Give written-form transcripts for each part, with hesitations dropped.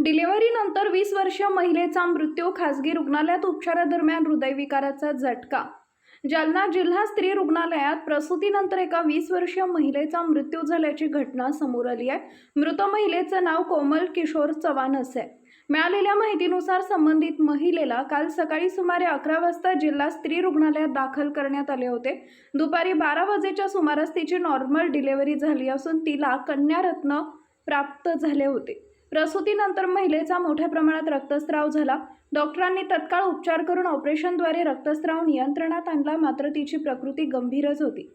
डिलिव्हरीनंतर 20 वर्षीय महिलेचा मृत्यू. खासगी रुग्णालयात उपचारादरम्यान हृदयविकाराचा झटका. जालना जिल्हा स्त्री रुग्णालयात प्रसूतीनंतर एका 20 वर्षीय महिलेचा मृत्यू झाल्याची घटना समोर आली आहे. मृत महिलेचं नाव कोमल किशोर चव्हाण असे. मिळालेल्या माहितीनुसार संबंधित महिलेला काल सकाळी सुमारे 11 वाजता जिल्हा स्त्री रुग्णालयात दाखल करण्यात आले होते. दुपारी 12 वाजेच्या सुमारास तिची नॉर्मल डिलिव्हरी झाली असून तिला कन्यारत्न प्राप्त झाले होते. प्रसूतीनंतर महिलेचा मोठ्या प्रमाणात रक्तस्राव झाला. डॉक्टरांनी तत्काळ उपचार करून ऑपरेशनद्वारे रक्तस्राव नियंत्रणात आणला, मात्र तिची प्रकृती गंभीरच होती.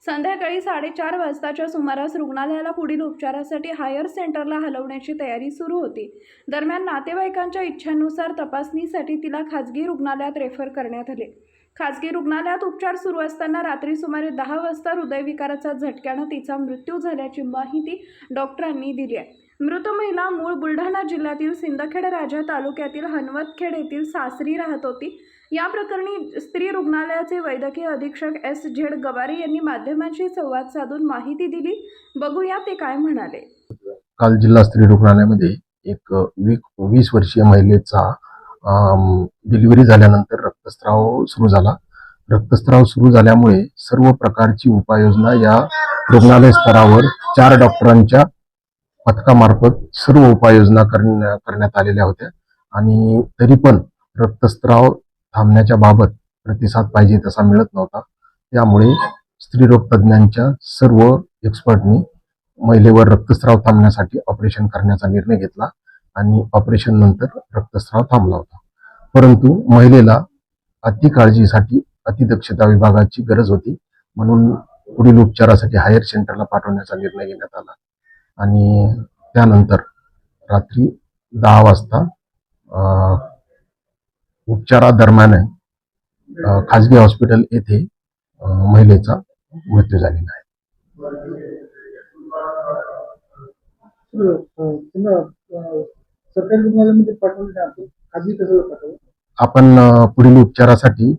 संध्याकाळी 4:30 वाजताच्या सुमारास रुग्णालयाला पुढील उपचारासाठी हायर सेंटरला हलवण्याची तयारी सुरू होती. दरम्यान नातेवाईकांच्या इच्छेनुसार तपासणीसाठी तिला खासगी रुग्णालयात रेफर करण्यात आले. खासगी रुग्णालयात उपचार सुरू असताना रात्री सुमारे 10 वाजता हृदयविकाराच्या झटक्यानं तिचा मृत्यू झाल्याची माहिती डॉक्टरांनी दिली आहे. मृत महिला मूळ बुलढाणा जिल्ह्यातील सिंदखेड राजा तालुक्यातील हनवतखेड येथील सासरी राहत होती. या प्रकरणी स्त्री रुग्णालयाचे वैद्यकीय अधीक्षक S.Z. गवारे यांनी माध्यमांशी संवाद साधून माहिती दिली. बघूया ते काय म्हणाले. काल जिल्हा स्त्री रुग्णालयामध्ये एक 20 वर्षीय महिलेचा डिलिव्हरी झाल्यानंतर रक्तस्राव सुरू झाला. रक्तस्राव सुरू झाल्यामुळे सर्व प्रकारची उपाययोजना या रुग्णालय स्तरावर 4 डॉक्टरांच्या पथकामार्फत सर्व उपाययोजना करण्यात आलेल्या होत्या आणि तरी पण रक्तस्राव थांबण्याच्या बाबत प्रतिसाद पाहिजे तसा मिळत नव्हता. त्यामुळे स्त्रीरोग तज्ज्ञांच्या सर्व एक्सपर्टनी महिलेवर रक्तस्राव थांबण्यासाठी ऑपरेशन करण्याचा निर्णय घेतला आणि ऑपरेशन नंतर रक्तस्राव थांबला होता. परंतु महिलेला अतिकाळजीसाठी अतिदक्षता विभागाची गरज होती, म्हणून पुढील उपचारासाठी हायर सेंटरला पाठवण्याचा निर्णय घेण्यात आला आणि त्यानंतर रात्री 10 वाजता उपचारादरम्यान खाजगी हॉस्पिटल येथे महिलेचा मृत्यू झालेला आहे. सरकारी रुग्णालयामध्ये पाठवले, खाजगी कसं पाठवलं? आपण पुढील उपचारासाठी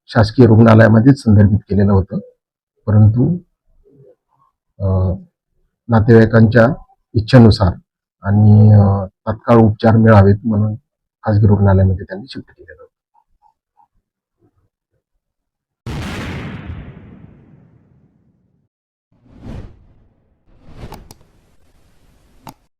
शासकीय रुग्णालयामध्येच संदर्भित केलेलं होतं, परंतु नातेवाईकांच्या इच्छेनुसार आणि तात्काळ उपचार मिळावेत म्हणून खाजगी रुग्णालयामध्ये त्यांनी शिफ्ट केलेलं.